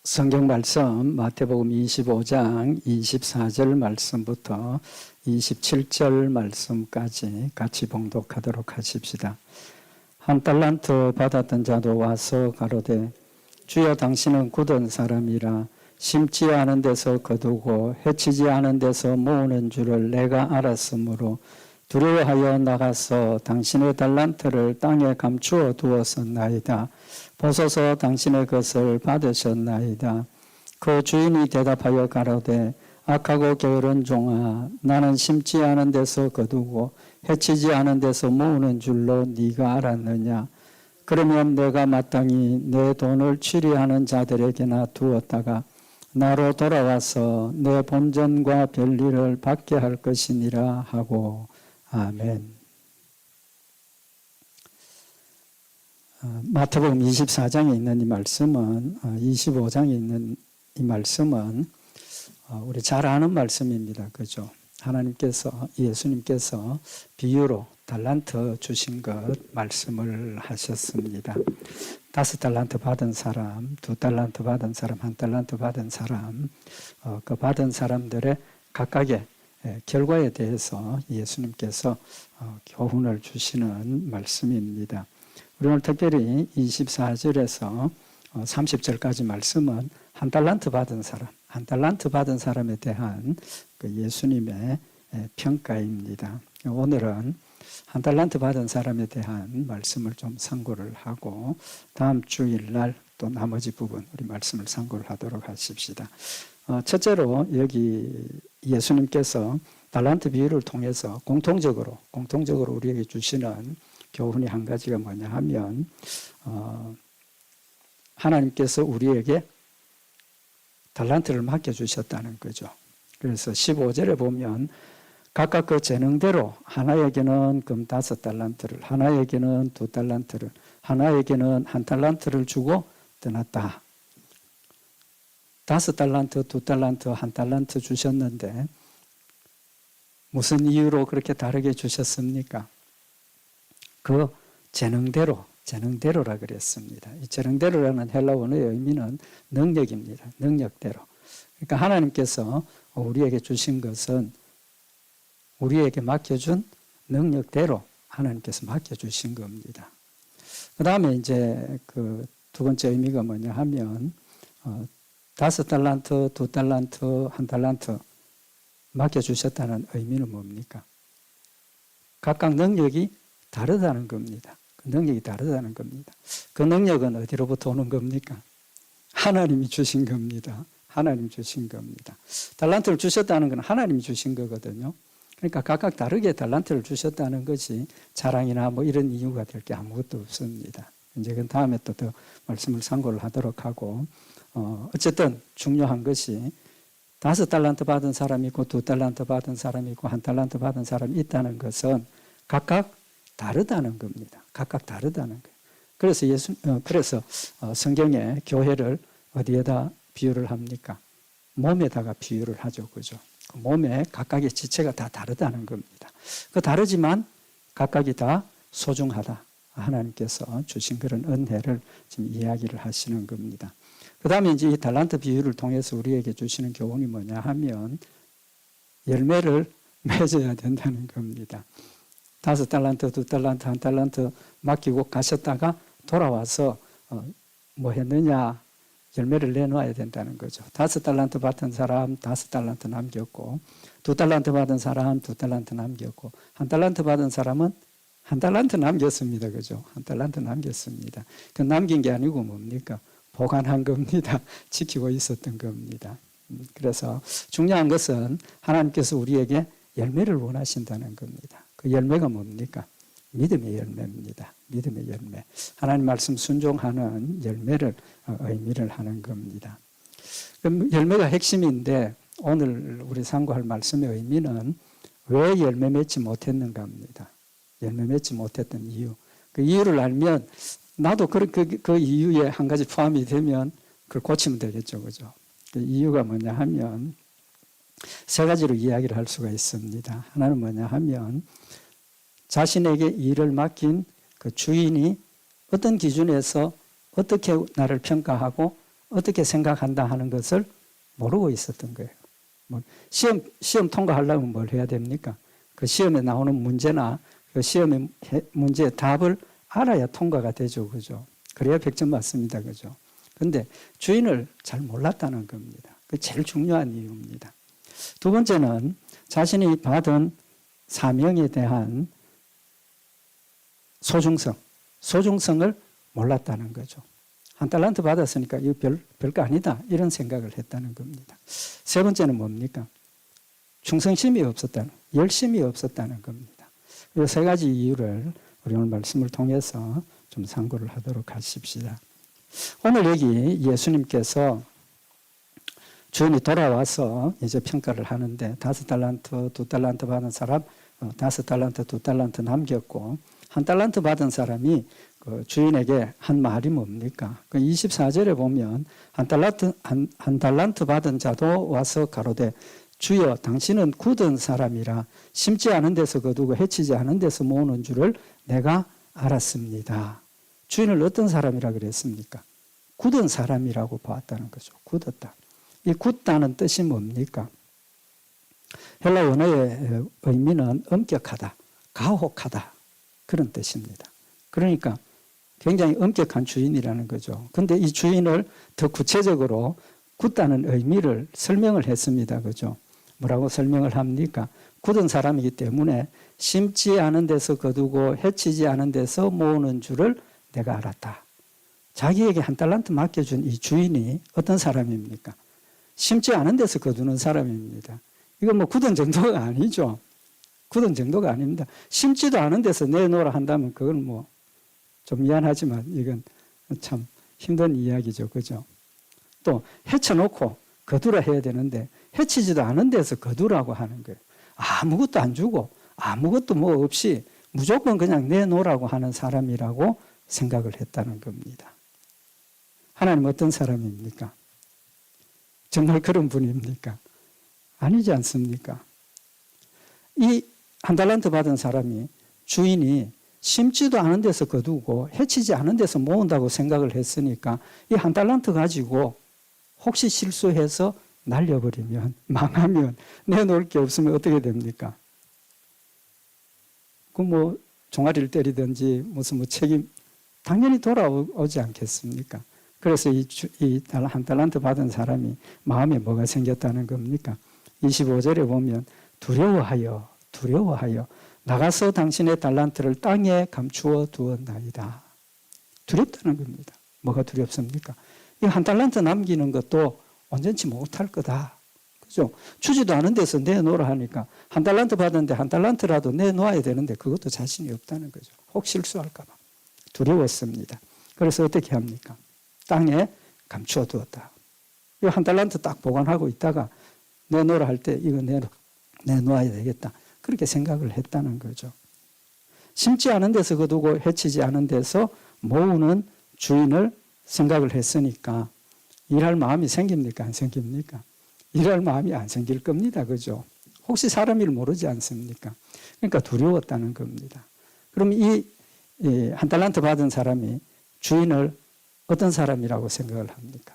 성경 말씀 마태복음 25장 24절 말씀부터 27절 말씀까지 같이 봉독하도록 하십시다. 한 달란트 받았던 자도 와서 가로되 주여 당신은 굳은 사람이라 심지 않은 데서 거두고 해치지 않은 데서 모으는 줄을 내가 알았으므로 두려워하여 나가서 당신의 달란트를 땅에 감추어 두었었나이다. 보소서 당신의 것을 받으셨나이다. 그 주인이 대답하여 가로되 악하고 게으른 종아, 나는 심지 않은 데서 거두고 해치지 않은 데서 모으는 줄로 네가 알았느냐. 그러면 내가 마땅히 내 돈을 취리하는 자들에게나 두었다가 나로 돌아와서 내 본전과 별리를 받게 할 것이니라 하고. 아멘. 마태복음 24장에 있는 이 말씀은 25장에 있는 이 말씀은 우리 잘 아는 말씀입니다. 그죠? 하나님께서 예수님께서 비유로 달란트 주신 것 말씀을 하셨습니다. 5달란트 받은 사람, 2달란트 받은 사람, 1달란트 받은 사람, 그 받은 사람들의 각각의 결과에 대해서 예수님께서 교훈을 주시는 말씀입니다. 우리 오늘 특별히 24절에서 30절까지 말씀은 한 달란트 받은 사람, 한 달란트 받은 사람에 대한 그 예수님의 평가입니다. 오늘은 한 달란트 받은 사람에 대한 말씀을 좀 상고를 하고 다음 주일날 또 나머지 부분 우리 말씀을 상고를 하도록 하십시다. 첫째로 여기 예수님께서 달란트 비유를 통해서 공통적으로 우리에게 주시는 교훈이 한 가지가 뭐냐 하면 하나님께서 우리에게 달란트를 맡겨주셨다는 거죠. 그래서 15절에 보면 각각 그 재능대로 하나에게는 금 5달란트를, 하나에게는 2달란트를, 하나에게는 1달란트를 주고 떠났다. 5달란트, 2달란트, 1달란트 주셨는데 무슨 이유로 그렇게 다르게 주셨습니까? 그 재능대로라 그랬습니다. 이 재능대로라는 헬라 원어의 의미는 능력입니다. 능력대로. 그러니까 하나님께서 우리에게 주신 것은 우리에게 맡겨준 능력대로 하나님께서 맡겨주신 겁니다. 그 다음에 이제 그 두 번째 의미가 뭐냐 하면 5달란트, 2달란트, 1달란트 맡겨주셨다는 의미는 뭡니까? 각각 능력이 다르다는 겁니다. 그 능력이 다르다는 겁니다. 그 능력은 어디로부터 오는 겁니까? 하나님이 주신 겁니다. 하나님 주신 겁니다. 달란트를 주셨다는 건 하나님이 주신 거거든요. 그러니까 각각 다르게 달란트를 주셨다는 것이 자랑이나 뭐 이런 이유가 될 게 아무것도 없습니다. 이제 그 다음에 또 더 말씀을 상고를 하도록 하고 어쨌든 중요한 것이 5달란트 받은 사람이 있고 2달란트 받은 사람이 있고 1달란트 받은 사람이 있다는 것은 각각 다르다는 겁니다. 각각 다르다는 거예요. 그래서 성경에 교회를 어디에다 비유를 합니까? 몸에다가 비유를 하죠. 그죠? 그 몸에 각각의 지체가 다 다르다는 겁니다. 그 다르지만 각각이 다 소중하다. 하나님께서 주신 그런 은혜를 지금 이야기를 하시는 겁니다. 그 다음에 이제 이 달란트 비유를 통해서 우리에게 주시는 교훈이 뭐냐 하면 열매를 맺어야 된다는 겁니다. 5달란트, 2달란트, 1달란트 맡기고 가셨다가 돌아와서 뭐 했느냐? 열매를 내놓아야 된다는 거죠. 5달란트 받은 사람 5달란트 남겼고 2달란트 받은 사람 2달란트 남겼고 1달란트 받은 사람은 1달란트 남겼습니다. 그죠? 1달란트 남겼습니다. 그 남긴 게 아니고 뭡니까? 보관한 겁니다. 지키고 있었던 겁니다. 그래서 중요한 것은 하나님께서 우리에게 열매를 원하신다는 겁니다. 그 열매가 뭡니까? 믿음의 열매입니다. 믿음의 열매. 하나님 말씀 순종하는 열매를 의미를 하는 겁니다. 그럼 열매가 핵심인데 오늘 우리 상고할 말씀의 의미는 왜 열매 맺지 못했는가 합니다. 열매 맺지 못했던 이유. 그 이유를 알면 나도 그 이유에 한 가지 포함이 되면 그걸 고치면 되겠죠. 그죠? 그 이유가 뭐냐 하면 세 가지로 이야기를 할 수가 있습니다. 하나는 뭐냐 하면 자신에게 일을 맡긴 그 주인이 어떤 기준에서 어떻게 나를 평가하고 어떻게 생각한다 하는 것을 모르고 있었던 거예요. 시험 통과하려면 뭘 해야 됩니까? 그 시험에 나오는 문제나 그 시험의 문제의 답을 알아야 통과가 되죠. 그죠? 그래야 100점 맞습니다. 그죠? 근데 주인을 잘 몰랐다는 겁니다. 그 제일 중요한 이유입니다. 두 번째는 자신이 받은 사명에 대한 소중성을 몰랐다는 거죠. 한 달란트 받았으니까 이거 별거 아니다 이런 생각을 했다는 겁니다. 세 번째는 뭡니까? 충성심이 없었다는, 열심이 없었다는 겁니다. 이 세 가지 이유를 우리 오늘 말씀을 통해서 좀 참고를 하도록 하십시다. 오늘 여기 예수님께서 주인이 돌아와서 이제 평가를 하는데 5달란트, 2달란트 받은 사람 5달란트, 2달란트 남겼고 1달란트 받은 사람이 그 주인에게 한 말이 뭡니까? 그 24절에 보면 한 달란트 받은 자도 와서 가로되 주여 당신은 굳은 사람이라 심지 않은 데서 거두고 해치지 않은 데서 모으는 줄을 내가 알았습니다. 주인을 어떤 사람이라 그랬습니까? 굳은 사람이라고 보았다는 거죠. 굳었다. 이 굳다는 뜻이 뭡니까? 헬라 원어의 의미는 엄격하다, 가혹하다 그런 뜻입니다. 그러니까 굉장히 엄격한 주인이라는 거죠. 그런데 이 주인을 더 구체적으로 굳다는 의미를 설명을 했습니다. 그죠? 뭐라고 설명을 합니까? 굳은 사람이기 때문에 심지 않은 데서 거두고 해치지 않은 데서 모으는 줄을 내가 알았다. 자기에게 1달란트 맡겨준 이 주인이 어떤 사람입니까? 심지 않은 데서 거두는 사람입니다. 이건 뭐 굳은 정도가 아니죠. 굳은 정도가 아닙니다. 심지도 않은 데서 내놓으라 한다면 그건 뭐 좀 미안하지만 이건 참 힘든 이야기죠. 그죠? 또 해쳐놓고 거두라 해야 되는데 해치지도 않은 데서 거두라고 하는 거예요. 아무것도 안 주고 아무것도 뭐 없이 무조건 그냥 내놓으라고 하는 사람이라고 생각을 했다는 겁니다. 하나님 어떤 사람입니까? 정말 그런 분입니까? 아니지 않습니까? 이 1달란트 받은 사람이 주인이 심지도 않은 데서 거두고 해치지 않은 데서 모은다고 생각을 했으니까 이 1달란트 가지고 혹시 실수해서 날려버리면 망하면 내놓을 게 없으면 어떻게 됩니까? 그 뭐 종아리를 때리든지 무슨 뭐 책임 당연히 돌아오지 않겠습니까? 그래서 이 1달란트 받은 사람이 마음에 뭐가 생겼다는 겁니까? 25절에 보면 두려워하여 나가서 당신의 달란트를 땅에 감추어 두었나이다. 두렵다는 겁니다. 뭐가 두렵습니까? 이 1달란트 남기는 것도 온전치 못할 거다. 그죠? 주지도 않은 데서 내놓으라 하니까 1달란트 받았는데 1달란트라도 내놓아야 되는데 그것도 자신이 없다는 거죠. 혹 실수할까 봐. 두려웠습니다. 그래서 어떻게 합니까? 땅에 감추어 두었다. 이 1달란트 딱 보관하고 있다가 내놓으라 할 때 이거 내놓아야 되겠다. 그렇게 생각을 했다는 거죠. 심지 않은 데서 거두고 해치지 않은 데서 모으는 주인을 생각을 했으니까 일할 마음이 생깁니까? 안 생깁니까? 일할 마음이 안 생길 겁니다. 그죠? 혹시 사람 일 모르지 않습니까? 그러니까 두려웠다는 겁니다. 그럼 이 1달란트 받은 사람이 주인을 어떤 사람이라고 생각을 합니까?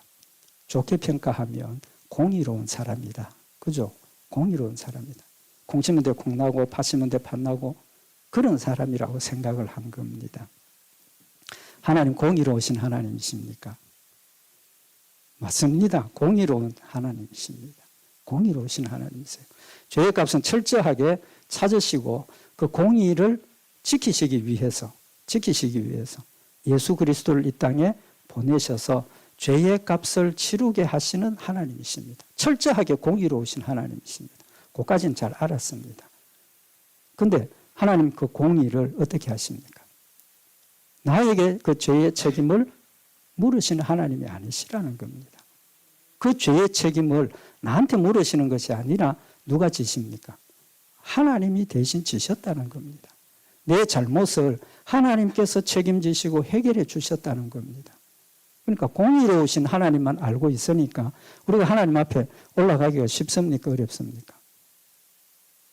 좋게 평가하면 공의로운 사람이다. 그죠? 공의로운 사람이다. 콩 심은 데 콩 나고 팥 심은 데 팥 나고 그런 사람이라고 생각을 한 겁니다. 하나님 공의로우신 하나님이십니까? 맞습니다. 공의로운 하나님이십니다. 공의로우신 하나님이세요. 죄의 값은 철저하게 찾으시고 그 공의를 지키시기 위해서 예수 그리스도를 이 땅에 보내셔서 죄의 값을 치르게 하시는 하나님이십니다. 철저하게 공의로우신 하나님이십니다. 그것까지는 잘 알았습니다. 그런데 하나님 그 공의를 어떻게 하십니까? 나에게 그 죄의 책임을 물으시는 하나님이 아니시라는 겁니다. 그 죄의 책임을 나한테 물으시는 것이 아니라 누가 지십니까? 하나님이 대신 지셨다는 겁니다. 내 잘못을 하나님께서 책임지시고 해결해 주셨다는 겁니다. 그러니까 공의로우신 하나님만 알고 있으니까 우리가 하나님 앞에 올라가기가 쉽습니까? 어렵습니까?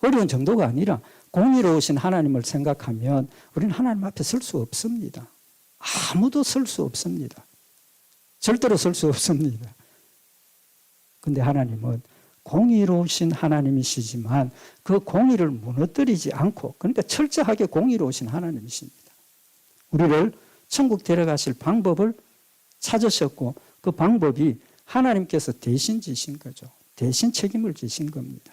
어려운 정도가 아니라 공의로우신 하나님을 생각하면 우리는 하나님 앞에 설 수 없습니다. 아무도 설 수 없습니다. 절대로 설 수 없습니다. 근데 하나님은 공의로우신 하나님이시지만 그 공의를 무너뜨리지 않고, 그러니까 철저하게 공의로우신 하나님이십니다. 우리를 천국 데려가실 방법을 찾으셨고 그 방법이 하나님께서 대신 지신 거죠. 대신 책임을 지신 겁니다.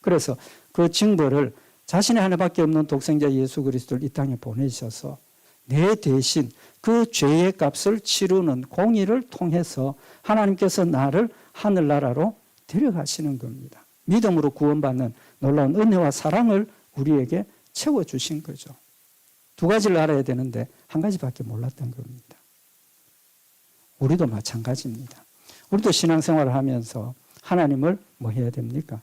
그래서 그 징벌을 자신의 하나밖에 없는 독생자 예수 그리스도를 이 땅에 보내셔서 내 대신 그 죄의 값을 치르는 공의를 통해서 하나님께서 나를 하늘나라로 데려가시는 겁니다. 믿음으로 구원받는 놀라운 은혜와 사랑을 우리에게 채워주신 거죠. 두 가지를 알아야 되는데 한 가지밖에 몰랐던 겁니다. 우리도 마찬가지입니다. 우리도 신앙생활을 하면서 하나님을 뭐 해야 됩니까?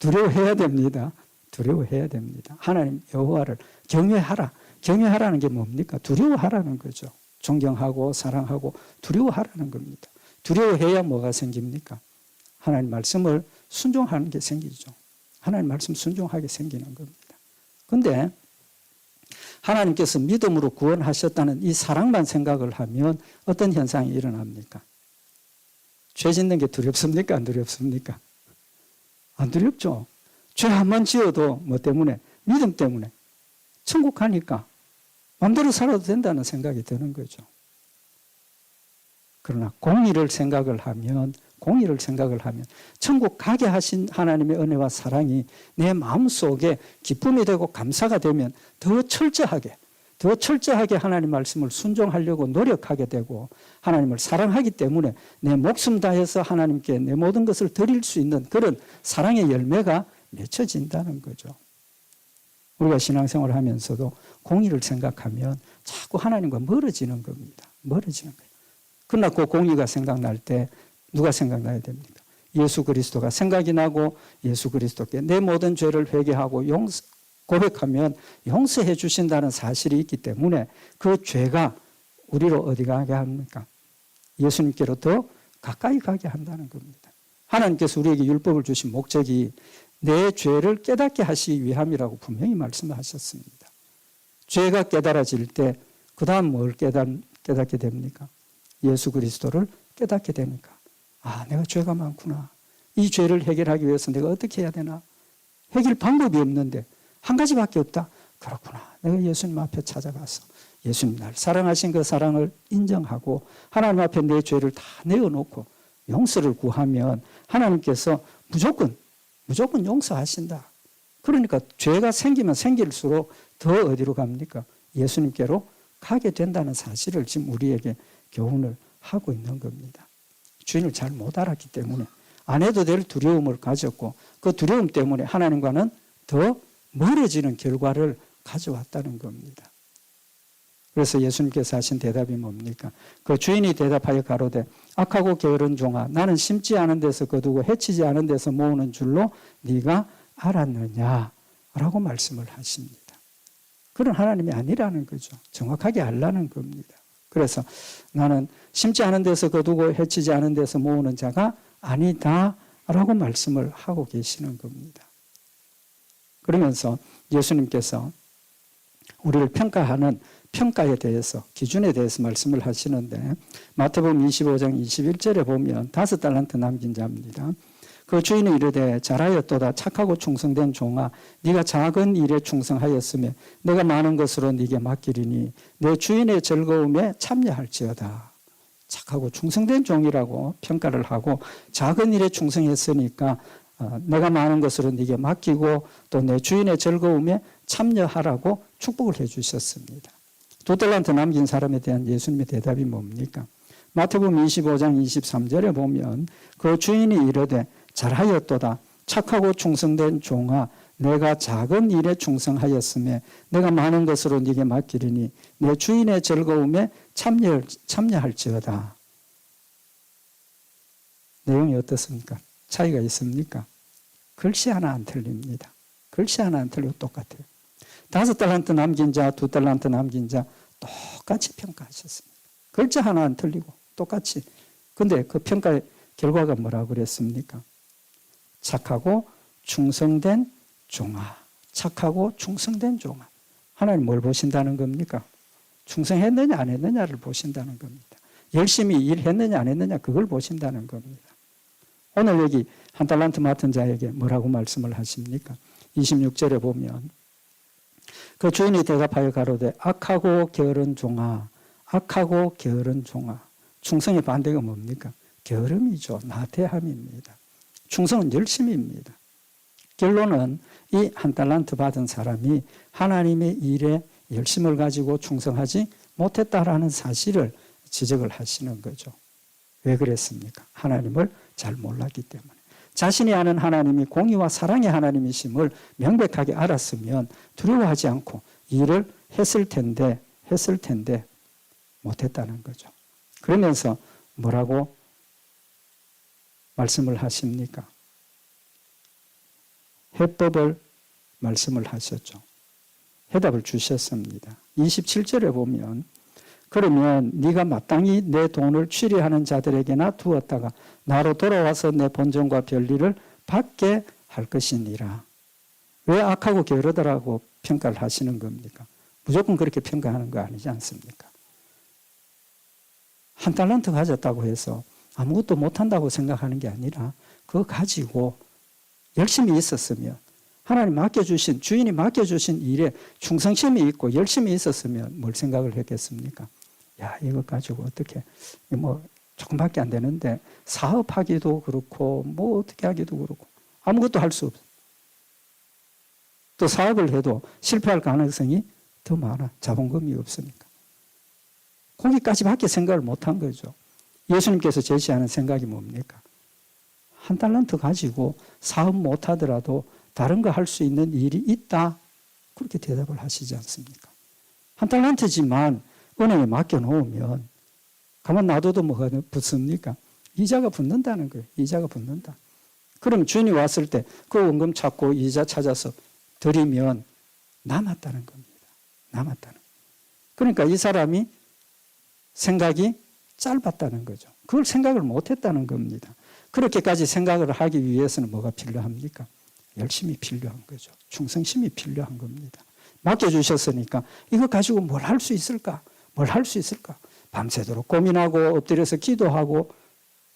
두려워해야 됩니다. 두려워해야 됩니다. 하나님 여호와를 경외하라. 경외하라는 게 뭡니까? 두려워하라는 거죠. 존경하고 사랑하고 두려워하라는 겁니다. 두려워해야 뭐가 생깁니까? 하나님 말씀을 순종하는 게 생기죠. 하나님 말씀 순종하게 생기는 겁니다. 그런데 하나님께서 믿음으로 구원하셨다는 이 사랑만 생각을 하면 어떤 현상이 일어납니까? 죄 짓는 게 두렵습니까? 안 두렵습니까? 안 두렵죠. 죄 한 번 지어도 뭐 때문에? 믿음 때문에. 천국 가니까 마음대로 살아도 된다는 생각이 드는 거죠. 그러나 공의를 생각을 하면 천국 가게 하신 하나님의 은혜와 사랑이 내 마음속에 기쁨이 되고 감사가 되면 더 철저하게 하나님 말씀을 순종하려고 노력하게 되고 하나님을 사랑하기 때문에 내 목숨 다해서 하나님께 내 모든 것을 드릴 수 있는 그런 사랑의 열매가 맺혀진다는 거죠. 우리가 신앙생활을 하면서도 공의를 생각하면 자꾸 하나님과 멀어지는 겁니다. 멀어지는 거예요. 그러나 그 공의가 생각날 때 누가 생각나야 됩니까? 예수 그리스도가 생각이 나고 예수 그리스도께 내 모든 죄를 회개하고 고백하면 용서해 주신다는 사실이 있기 때문에 그 죄가 우리로 어디 가게 합니까? 예수님께로 더 가까이 가게 한다는 겁니다. 하나님께서 우리에게 율법을 주신 목적이 내 죄를 깨닫게 하시기 위함이라고 분명히 말씀하셨습니다. 죄가 깨달아질 때 그 다음 뭘 깨닫게 됩니까? 예수 그리스도를 깨닫게 되니까 아, 내가 죄가 많구나. 이 죄를 해결하기 위해서 내가 어떻게 해야 되나? 해결 방법이 없는데 한 가지밖에 없다. 그렇구나. 내가 예수님 앞에 찾아가서 예수님 날 사랑하신 그 사랑을 인정하고 하나님 앞에 내 죄를 다 내어놓고 용서를 구하면 하나님께서 무조건 용서하신다. 그러니까 죄가 생기면 생길수록 더 어디로 갑니까? 예수님께로 가게 된다는 사실을 지금 우리에게 교훈을 하고 있는 겁니다. 주인을 잘 못 알았기 때문에 안 해도 될 두려움을 가졌고 그 두려움 때문에 하나님과는 더 멀어지는 결과를 가져왔다는 겁니다. 그래서 예수님께서 하신 대답이 뭡니까? 그 주인이 대답하여 가로되 악하고 게으른 종아 나는 심지 않은 데서 거두고 해치지 않은 데서 모으는 줄로 네가 알았느냐? 라고 말씀을 하십니다. 그런 하나님이 아니라는 거죠. 정확하게 알라는 겁니다. 그래서 나는 심지 않은 데서 거두고 해치지 않은 데서 모으는 자가 아니다 라고 말씀을 하고 계시는 겁니다. 그러면서 예수님께서 우리를 평가하는 평가에 대해서 기준에 대해서 말씀을 하시는데 마태복음 25장 21절에 보면 5달란트 남긴 자입니다. 그 주인이 이르되 잘하였도다 착하고 충성된 종아 네가 작은 일에 충성하였으며 내가 많은 것으로 네게 맡기리니 내 주인의 즐거움에 참여할지어다. 착하고 충성된 종이라고 평가를 하고 작은 일에 충성했으니까 내가 많은 것으로 네게 맡기고 또 내 주인의 즐거움에 참여하라고 축복을 해 주셨습니다. 2달란트 남긴 사람에 대한 예수님의 대답이 뭡니까? 마태복음 25장 23절에 보면 그 주인이 이르되 잘하였도다 착하고 충성된 종아 내가 작은 일에 충성하였으며 내가 많은 것으로 네게 맡기리니 내 주인의 즐거움에 참여할지어다. 내용이 어떻습니까? 차이가 있습니까? 글씨 하나 안 틀립니다. 글씨 하나 안 틀리고 똑같아요. 5달란트 남긴 자, 2달란트 남긴 자 똑같이 평가하셨습니다. 글자 하나 안 틀리고 똑같이. 근데 그 평가의 결과가 뭐라고 그랬습니까? 착하고 충성된 종아. 착하고 충성된 종아. 하나님 뭘 보신다는 겁니까? 충성했느냐 안 했느냐를 보신다는 겁니다. 열심히 일했느냐 안 했느냐 그걸 보신다는 겁니다. 오늘 여기 한 달란트 맡은 자에게 뭐라고 말씀을 하십니까? 26절에 보면 그 주인이 대답하여 가로되 악하고 게으른 종아, 악하고 게으른 종아. 충성의 반대가 뭡니까? 게으름이죠. 나태함입니다. 충성은 열심입니다. 결론은 이 한 달란트 받은 사람이 하나님의 일에 열심을 가지고 충성하지 못했다라는 사실을 지적을 하시는 거죠. 왜 그랬습니까? 하나님을 잘 몰랐기 때문에. 자신이 아는 하나님이 공의와 사랑의 하나님이심을 명백하게 알았으면 두려워하지 않고 일을 했을 텐데 못했다는 거죠. 그러면서 뭐라고 말씀을 하십니까? 해법을 말씀을 하셨죠. 해답을 주셨습니다. 27절에 보면 그러면 네가 마땅히 내 돈을 취리하는 자들에게나 두었다가 나로 돌아와서 내 본전과 별일을 받게 할 것이니라. 왜 악하고 게으르다라고 평가를 하시는 겁니까? 무조건 그렇게 평가하는 거 아니지 않습니까? 한 달란트 가졌다고 해서 아무것도 못한다고 생각하는 게 아니라 그거 가지고 열심히 있었으면 하나님 맡겨주신 주인이 맡겨주신 일에 충성심이 있고 열심히 있었으면 뭘 생각을 했겠습니까? 야, 이거 가지고 어떻게 뭐 조금밖에 안 되는데 사업하기도 그렇고 뭐 어떻게 하기도 그렇고 아무것도 할 수 없어. 또 사업을 해도 실패할 가능성이 더 많아. 자본금이 없으니까. 거기까지밖에 생각을 못한 거죠. 예수님께서 제시하는 생각이 뭡니까? 한 달란트 가지고 사업 못하더라도 다른 거 할 수 있는 일이 있다. 그렇게 대답을 하시지 않습니까? 한 달란트지만 은행에 맡겨놓으면 가만 놔둬도 뭐가 붙습니까? 이자가 붙는다는 거예요. 이자가 붙는다. 그럼 주인이 왔을 때 그 원금 찾고 이자 찾아서 드리면 남았다는 겁니다. 남았다는. 그러니까 이 사람이 생각이 짧았다는 거죠. 그걸 생각을 못했다는 겁니다. 그렇게까지 생각을 하기 위해서는 뭐가 필요합니까? 열심히 필요한 거죠. 충성심이 필요한 겁니다. 맡겨주셨으니까 이거 가지고 뭘 할 수 있을까? 뭘 할 수 있을까? 밤새도록 고민하고 엎드려서 기도하고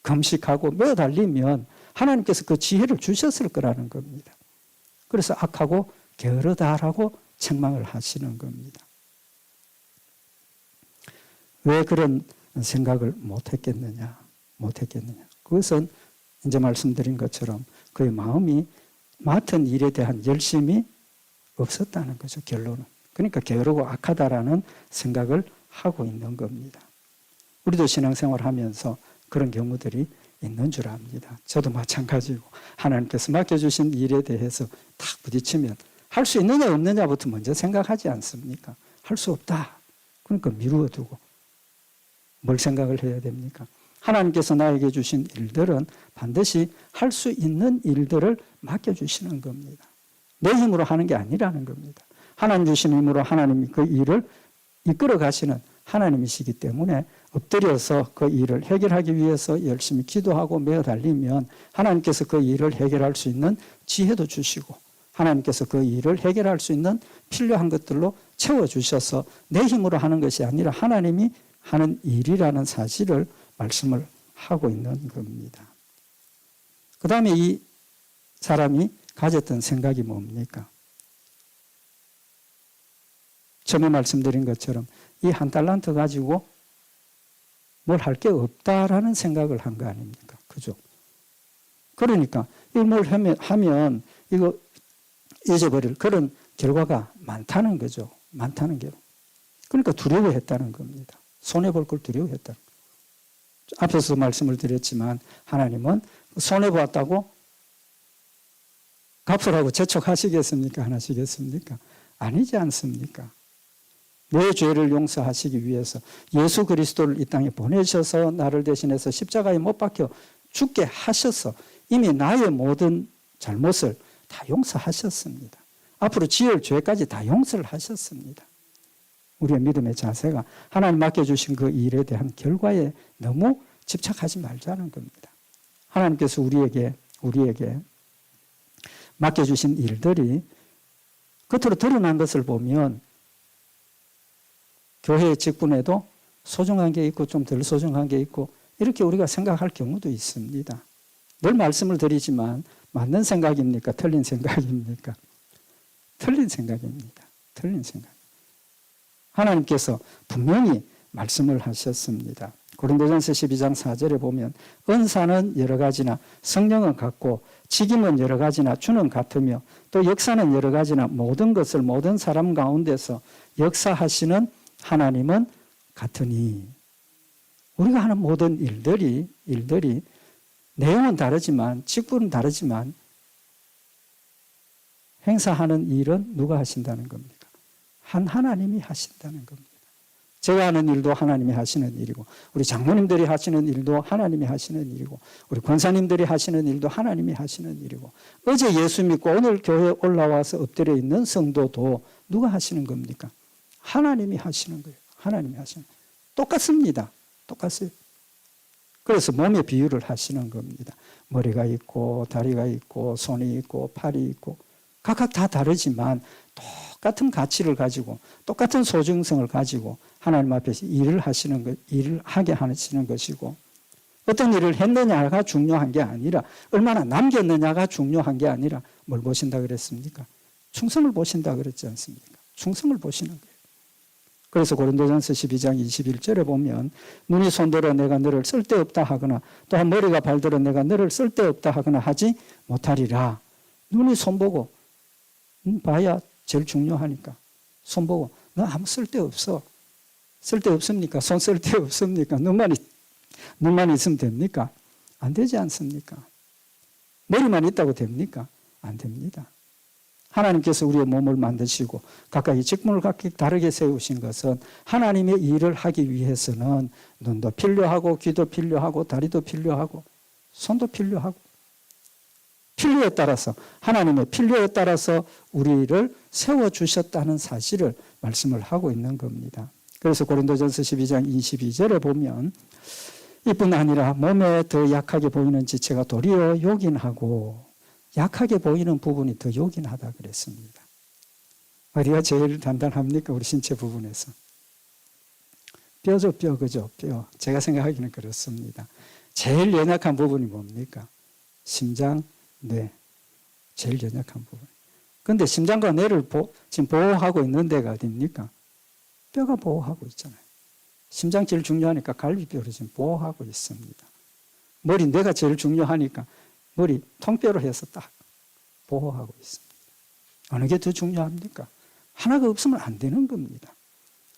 금식하고 매달리면 하나님께서 그 지혜를 주셨을 거라는 겁니다. 그래서 악하고 게으르다라고 책망을 하시는 겁니다. 왜 그런 생각을 못했겠느냐? 그것은 이제 말씀드린 것처럼 그의 마음이 맡은 일에 대한 열심이 없었다는 거죠. 결론은. 그러니까 게으르고 악하다라는 생각을 하고 있는 겁니다. 우리도 신앙생활 하면서 그런 경우들이 있는 줄 압니다. 저도 마찬가지고 하나님께서 맡겨주신 일에 대해서 탁 부딪히면 할 수 있느냐 없느냐부터 먼저 생각하지 않습니까? 할 수 없다. 그러니까 미루어 두고 뭘 생각을 해야 됩니까? 하나님께서 나에게 주신 일들은 반드시 할 수 있는 일들을 맡겨주시는 겁니다. 내 힘으로 하는 게 아니라는 겁니다. 하나님 주신 힘으로 하나님이 그 일을 이끌어 가시는 하나님이시기 때문에 엎드려서 그 일을 해결하기 위해서 열심히 기도하고 매어 달리면 하나님께서 그 일을 해결할 수 있는 지혜도 주시고 하나님께서 그 일을 해결할 수 있는 필요한 것들로 채워주셔서 내 힘으로 하는 것이 아니라 하나님이 하는 일이라는 사실을 말씀을 하고 있는 겁니다. 그 다음에 이 사람이 가졌던 생각이 뭡니까? 처음에 말씀드린 것처럼 이 한 달란트 가지고 뭘 할 게 없다라는 생각을 한 거 아닙니까? 그죠? 그러니까 뭘 하면 이거 잊어버릴 그런 결과가 많다는 거죠. 많다는 게. 그러니까 두려워했다는 겁니다. 손해볼 걸 두려워했다. 앞에서 말씀을 드렸지만 하나님은 손해보았다고 갚으라고 재촉하시겠습니까? 안 하시겠습니까? 아니지 않습니까? 내 죄를 용서하시기 위해서 예수 그리스도를 이 땅에 보내셔서 나를 대신해서 십자가에 못 박혀 죽게 하셔서 이미 나의 모든 잘못을 다 용서하셨습니다. 앞으로 지을 죄까지 다 용서를 하셨습니다. 우리의 믿음의 자세가 하나님 맡겨주신 그 일에 대한 결과에 너무 집착하지 말자는 겁니다. 하나님께서 우리에게 맡겨주신 일들이 겉으로 드러난 것을 보면 교회 직분에도 소중한 게 있고 좀 덜 소중한 게 있고 이렇게 우리가 생각할 경우도 있습니다. 늘 말씀을 드리지만 맞는 생각입니까? 틀린 생각입니까? 틀린 생각입니다. 틀린 생각. 하나님께서 분명히 말씀을 하셨습니다. 고린도전서 12장 4절에 보면 은사는 여러 가지나 성령은 같고 직임은 여러 가지나 주는 같으며 또 역사는 여러 가지나 모든 것을 모든 사람 가운데서 역사하시는 하나님은 같으니 우리가 하는 모든 일들이 내용은 다르지만 직분은 다르지만 행사하는 일은 누가 하신다는 겁니까? 하나님이 하신다는 겁니다. 제가 하는 일도 하나님이 하시는 일이고 우리 장로님들이 하시는 일도 하나님이 하시는 일이고 우리 권사님들이 하시는 일도 하나님이 하시는 일이고 어제 예수 믿고 오늘 교회에 올라와서 엎드려 있는 성도도 누가 하시는 겁니까? 하나님이 하시는 거예요. 하나님이 하시는 거예요. 똑같습니다. 똑같아요. 그래서 몸의 비유를 하시는 겁니다. 머리가 있고 다리가 있고 손이 있고 팔이 있고 각각 다 다르지만 똑같은 가치를 가지고 똑같은 소중성을 가지고 하나님 앞에서 일을 하게 하시는 것이고 어떤 일을 했느냐가 중요한 게 아니라 얼마나 남겼느냐가 중요한 게 아니라 뭘 보신다 그랬습니까? 충성을 보신다 그랬지 않습니까? 충성을 보시는 거예요. 그래서 고린도전서 12장 21절에 보면 눈이 손들어 내가 너를 쓸데없다 하거나 또한 머리가 발들어 내가 너를 쓸데없다 하거나 하지 못하리라. 눈이 손보고 봐야 제일 중요하니까 손보고 너 아무 쓸데없어. 쓸데없습니까? 손 쓸데없습니까? 눈만 있으면 됩니까? 안 되지 않습니까? 머리만 있다고 됩니까? 안 됩니다. 하나님께서 우리의 몸을 만드시고 각각의 직분을 각각 다르게 세우신 것은 하나님의 일을 하기 위해서는 눈도 필요하고 귀도 필요하고 다리도 필요하고 손도 필요하고 필요에 따라서 하나님의 필요에 따라서 우리를 세워주셨다는 사실을 말씀을 하고 있는 겁니다. 그래서 고린도전서 12장 22절에 보면 이뿐 아니라 몸에 더 약하게 보이는 지체가 도리어 요긴하고 약하게 보이는 부분이 더 요긴하다 그랬습니다. 어디가 제일 단단합니까? 우리 신체 부분에서. 뼈죠, 뼈, 그죠? 뼈. 제가 생각하기는 그렇습니다. 제일 연약한 부분이 뭡니까? 심장, 뇌. 제일 연약한 부분. 그런데 심장과 뇌를 지금 보호하고 있는 데가 어디입니까? 뼈가 보호하고 있잖아요. 심장 제일 중요하니까 갈비뼈를 지금 보호하고 있습니다. 머리, 뇌가 제일 중요하니까 머리 통뼈로 해서 딱 보호하고 있습니다. 어느 게 더 중요합니까? 하나가 없으면 안 되는 겁니다.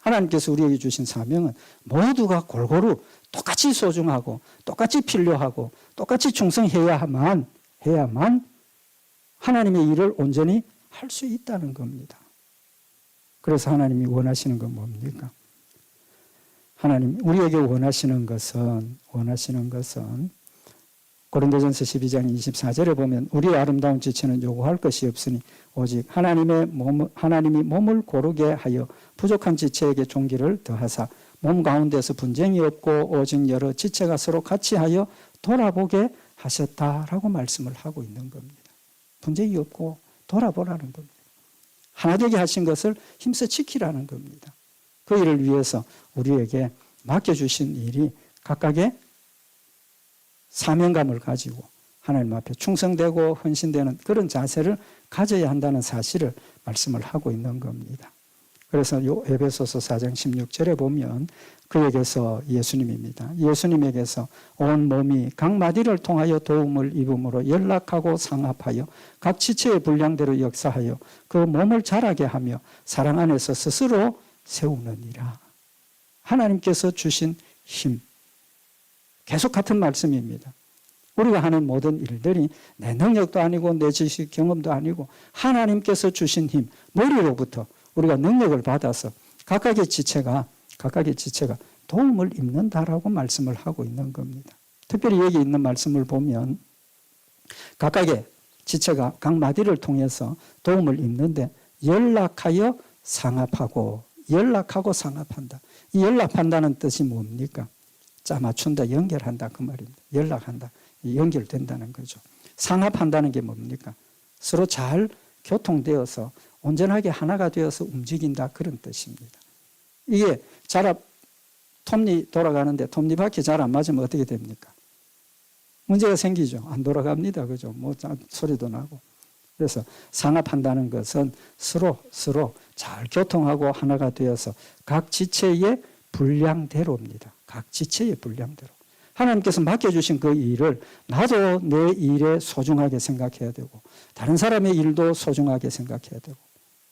하나님께서 우리에게 주신 사명은 모두가 골고루 똑같이 소중하고 똑같이 필요하고 똑같이 충성해야만 하나님의 일을 온전히 할 수 있다는 겁니다. 그래서 하나님이 원하시는 건 뭡니까? 하나님 우리에게 원하시는 것은 고린도전서 12장 24절에 보면 우리의 아름다운 지체는 요구할 것이 없으니 오직 하나님이 몸을 고르게 하여 부족한 지체에게 종기를 더하사 몸 가운데서 분쟁이 없고 오직 여러 지체가 서로 같이 하여 돌아보게 하셨다라고 말씀을 하고 있는 겁니다. 분쟁이 없고 돌아보라는 겁니다. 하나 되게 하신 것을 힘써 지키라는 겁니다. 그 일을 위해서 우리에게 맡겨주신 일이 각각의 사명감을 가지고 하나님 앞에 충성되고 헌신되는 그런 자세를 가져야 한다는 사실을 말씀을 하고 있는 겁니다. 그래서 요 에베소서 4장 16절에 보면 그에게서 예수님입니다. 예수님에게서 온 몸이 각 마디를 통하여 도움을 입음으로 연락하고 상합하여 각 지체의 분량대로 역사하여 그 몸을 자라게 하며 사랑 안에서 스스로 세우느니라. 하나님께서 주신 힘. 계속 같은 말씀입니다. 우리가 하는 모든 일들이 내 능력도 아니고 내 지식 경험도 아니고 하나님께서 주신 힘, 머리로부터 우리가 능력을 받아서 각각의 지체가 도움을 입는다라고 말씀을 하고 있는 겁니다. 특별히 여기 있는 말씀을 보면 각각의 지체가 각 마디를 통해서 도움을 입는데 연락하여 상합하고 상합한다. 이 연락한다는 뜻이 뭡니까? 맞춘다, 연결한다 그 말입니다. 연락한다, 연결된다는 거죠. 상합한다는 게 뭡니까? 서로 잘 교통되어서 온전하게 하나가 되어서 움직인다 그런 뜻입니다. 이게 톱니 돌아가는데 톱니바퀴 잘 안 맞으면 어떻게 됩니까? 문제가 생기죠. 안 돌아갑니다. 그죠? 뭐 소리도 나고. 그래서 상합한다는 것은 서로 잘 교통하고 하나가 되어서 각 지체의 분량대로입니다. 각 지체의 분량대로. 하나님께서 맡겨주신 그 일을 나도 내 일에 소중하게 생각해야 되고 다른 사람의 일도 소중하게 생각해야 되고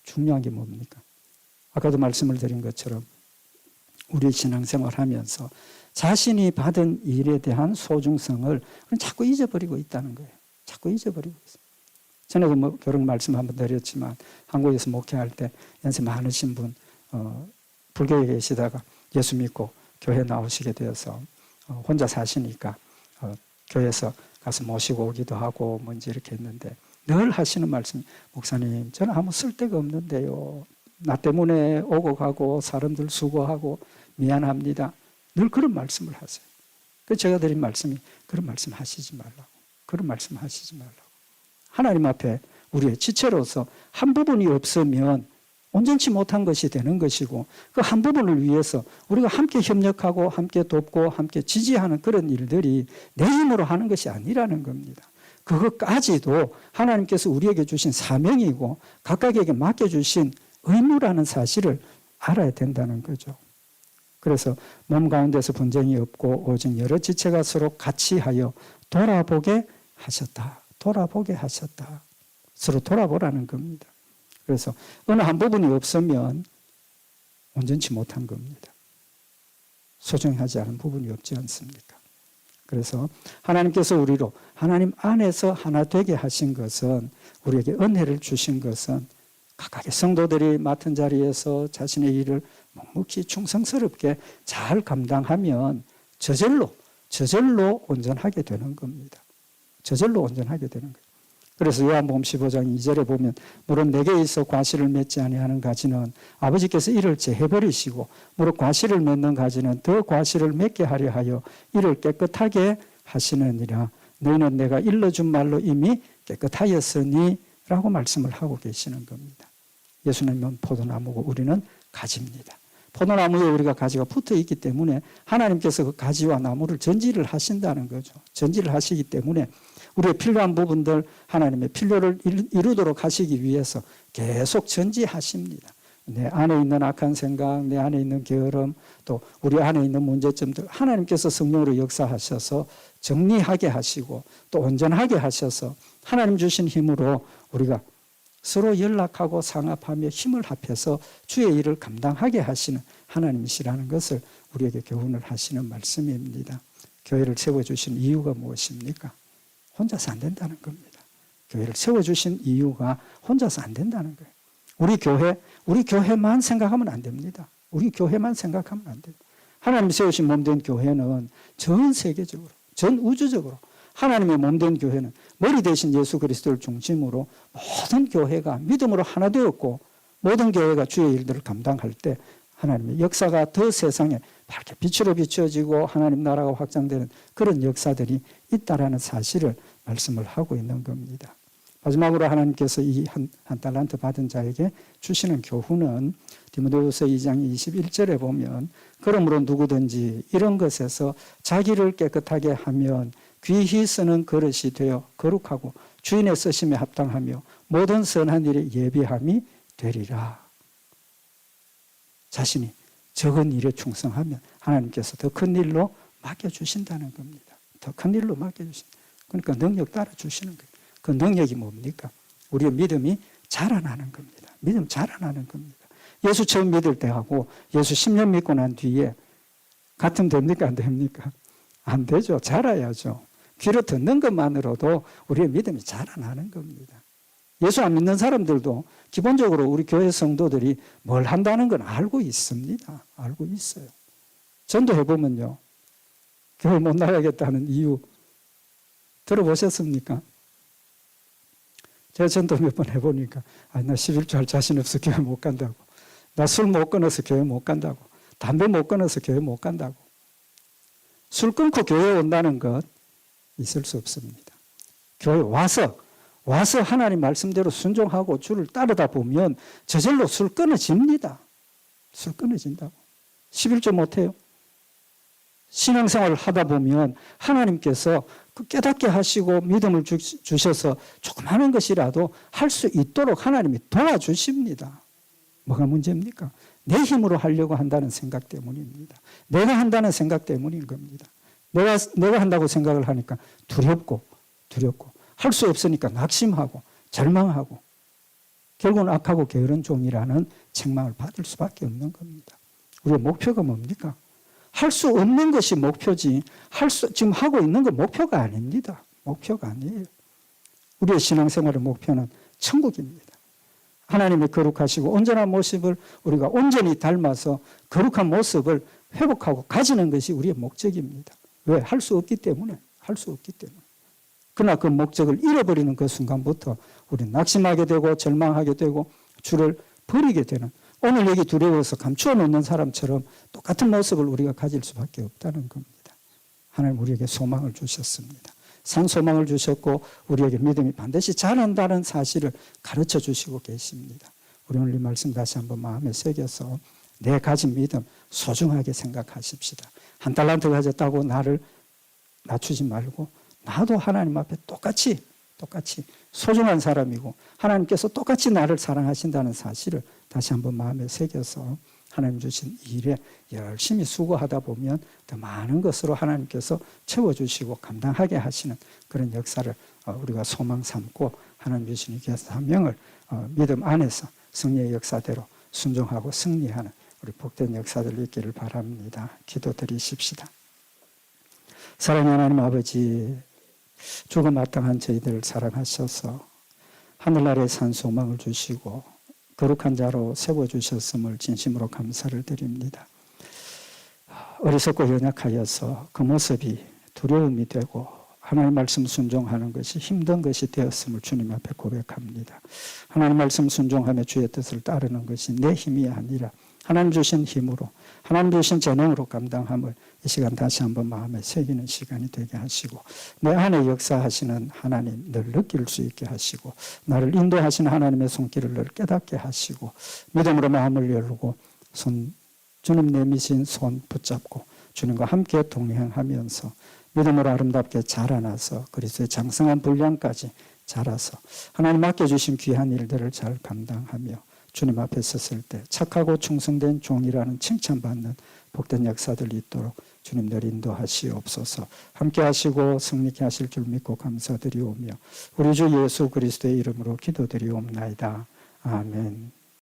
중요한 게 뭡니까? 아까도 말씀을 드린 것처럼 우리 신앙생활 하면서 자신이 받은 일에 대한 소중성을 자꾸 잊어버리고 있다는 거예요. 자꾸 잊어버리고 있어요. 전에도 뭐 그런 말씀 한번 드렸지만 한국에서 목회할 때 연세 많으신 분 불교에 계시다가 예수 믿고 교회 나오시게 되어서 혼자 사시니까 교회에서 가서 모시고 오기도 하고 뭔지 이렇게 했는데 늘 하시는 말씀이 목사님 저는 아무 쓸데가 없는데요. 나 때문에 오고 가고 사람들 수고하고 미안합니다. 늘 그런 말씀을 하세요. 그래서 제가 드린 말씀이 그런 말씀 하시지 말라고. 그런 말씀 하시지 말라고. 하나님 앞에 우리의 지체로서 한 부분이 없으면 온전치 못한 것이 되는 것이고 그 한 부분을 위해서 우리가 함께 협력하고 함께 돕고 함께 지지하는 그런 일들이 내 힘으로 하는 것이 아니라는 겁니다. 그것까지도 하나님께서 우리에게 주신 사명이고 각각에게 맡겨주신 의무라는 사실을 알아야 된다는 거죠. 그래서 몸 가운데서 분쟁이 없고 오직 여러 지체가 서로 같이 하여 돌아보게 하셨다. 돌아보게 하셨다. 서로 돌아보라는 겁니다. 그래서 어느 한 부분이 없으면 온전치 못한 겁니다. 소중하지 않은 부분이 없지 않습니까? 그래서 하나님께서 우리로 하나님 안에서 하나 되게 하신 것은 우리에게 은혜를 주신 것은 각각의 성도들이 맡은 자리에서 자신의 일을 묵묵히 충성스럽게 잘 감당하면 저절로 온전하게 되는 겁니다. 저절로 온전하게 되는 거예요. 그래서 요한복음 15장 2절에 보면 무릇 내게 있어 과실을 맺지 아니하는 가지는 아버지께서 이를 제해버리시고 무릇 과실을 맺는 가지는 더 과실을 맺게 하려 하여 이를 깨끗하게 하시느니라. 너희는 내가 일러준 말로 이미 깨끗하였으니 라고 말씀을 하고 계시는 겁니다. 예수님은 포도나무고 우리는 가지입니다. 포도나무에 우리가 가지가 붙어 있기 때문에 하나님께서 그 가지와 나무를 전지를 하신다는 거죠. 전지를 하시기 때문에 우리의 필요한 부분들 하나님의 필요를 이루도록 하시기 위해서 계속 전지하십니다. 내 안에 있는 악한 생각, 내 안에 있는 게으름, 또 우리 안에 있는 문제점들 하나님께서 성령으로 역사하셔서 정리하게 하시고 또 온전하게 하셔서 하나님 주신 힘으로 우리가 서로 연락하고 상합하며 힘을 합해서 주의 일을 감당하게 하시는 하나님이시라는 것을 우리에게 교훈을 하시는 말씀입니다. 교회를 세워주신 이유가 무엇입니까? 혼자서 안 된다는 겁니다. 교회를 세워주신 이유가 혼자서 안 된다는 거예요. 우리 교회만 생각하면 안 됩니다. 우리 교회만 생각하면 안 됩니다. 하나님 세우신 몸된 교회는 전 세계적으로, 전 우주적으로 하나님의 몸된 교회는 머리 대신 예수 그리스도를 중심으로 모든 교회가 믿음으로 하나 되었고 모든 교회가 주의 일들을 감당할 때 하나님의 역사가 더 세상에 밝게 빛으로 비춰지고 하나님 나라가 확장되는 그런 역사들이 있다라는 사실을 말씀을 하고 있는 겁니다. 마지막으로 하나님께서 이 한 달란트 받은 자에게 주시는 교훈은 디모데후서 2장 21절에 보면 그러므로 누구든지 이런 것에서 자기를 깨끗하게 하면 귀히 쓰는 그릇이 되어 거룩하고 주인의 쓰심에 합당하며 모든 선한 일에 예비함이 되리라. 자신이 적은 일에 충성하면 하나님께서 더 큰 일로 맡겨주신다는 겁니다. 더 큰 일로 맡겨주신다. 그러니까 능력 따라 주시는 거예요. 그 능력이 뭡니까? 우리의 믿음이 자라나는 겁니다. 믿음 자라나는 겁니다. 예수 처음 믿을 때하고 예수 10년 믿고 난 뒤에 같으면 됩니까? 안 됩니까? 안 되죠. 자라야죠. 귀로 듣는 것만으로도 우리의 믿음이 자라나는 겁니다. 예수 안 믿는 사람들도 기본적으로 우리 교회 성도들이 뭘 한다는 건 알고 있습니다. 알고 있어요. 전도해보면요. 교회 못 나가겠다는 이유 들어보셨습니까? 제가 전도 몇 번 해보니까 나 11조 할 자신 없어 교회 못 간다고. 나 술 못 끊어서 교회 못 간다고. 담배 못 끊어서 교회 못 간다고. 술 끊고 교회 온다는 것 있을 수 없습니다. 교회 와서 하나님 말씀대로 순종하고 주를 따르다 보면 저절로 술 끊어집니다. 술 끊어진다고. 11조 못해요. 신앙생활을 하다 보면 하나님께서 그 깨닫게 하시고 믿음을 주셔서 조그마한 것이라도 할 수 있도록 하나님이 도와주십니다. 뭐가 문제입니까? 내 힘으로 하려고 한다는 생각 때문입니다. 내가 한다는 생각 때문인 겁니다. 내가 한다고 생각을 하니까 두렵고 할 수 없으니까 낙심하고 절망하고 결국은 악하고 게으른 종이라는 책망을 받을 수밖에 없는 겁니다. 우리의 목표가 뭡니까? 할 수 없는 것이 목표지 지금 하고 있는 건 목표가 아닙니다. 목표가 아니에요. 우리의 신앙생활의 목표는 천국입니다. 하나님이 거룩하시고 온전한 모습을 우리가 온전히 닮아서 거룩한 모습을 회복하고 가지는 것이 우리의 목적입니다. 왜? 할 수 없기 때문에. 그러나 그 목적을 잃어버리는 그 순간부터 우리는 낙심하게 되고 절망하게 되고 주를 버리게 되는, 오늘 여기 두려워서 감추어 놓는 사람처럼 똑같은 모습을 우리가 가질 수밖에 없다는 겁니다. 하나님 우리에게 소망을 주셨습니다. 산 소망을 주셨고 우리에게 믿음이 반드시 자란다는 사실을 가르쳐 주시고 계십니다. 우리 오늘 이 말씀 다시 한번 마음에 새겨서 내 가진 믿음 소중하게 생각하십시다. 한 달란트 가졌다고 나를 낮추지 말고 나도 하나님 앞에 똑같이 소중한 사람이고 하나님께서 똑같이 나를 사랑하신다는 사실을 다시 한번 마음에 새겨서 하나님 주신 일에 열심히 수고하다 보면 더 많은 것으로 하나님께서 채워주시고 감당하게 하시는 그런 역사를 우리가 소망 삼고 하나님 주신 이 사명을 믿음 안에서 승리의 역사대로 순종하고 승리하는 우리 복된 역사들 있기를 바랍니다. 기도드리십시다. 사랑하는 하나님 아버지, 죽음 마땅한 저희들을 사랑하셔서 하늘나라에 산 소망을 주시고 거룩한 자로 세워주셨음을 진심으로 감사를 드립니다. 어리석고 연약하여서 그 모습이 두려움이 되고 하나님 말씀 순종하는 것이 힘든 것이 되었음을 주님 앞에 고백합니다. 하나님 말씀 순종하며 주의 뜻을 따르는 것이 내 힘이 아니라 하나님 주신 힘으로 하나님 주신 재능으로 감당함을 이 시간 다시 한번 마음에 새기는 시간이 되게 하시고 내 안에 역사하시는 하나님 늘 느낄 수 있게 하시고 나를 인도하시는 하나님의 손길을 늘 깨닫게 하시고 믿음으로 마음을 열고 주님 내미신 손 붙잡고 주님과 함께 동행하면서 믿음으로 아름답게 자라나서 그리스도의 장성한 분량까지 자라서 하나님 맡겨주신 귀한 일들을 잘 감당하며 주님 앞에 섰을 때 착하고 충성된 종이라는 칭찬받는 복된 역사들이 있도록 주님 늘 인도하시옵소서. 함께 하시고 승리케 하실 줄 믿고 감사드리오며 우리 주 예수 그리스도의 이름으로 기도드리옵나이다. 아멘.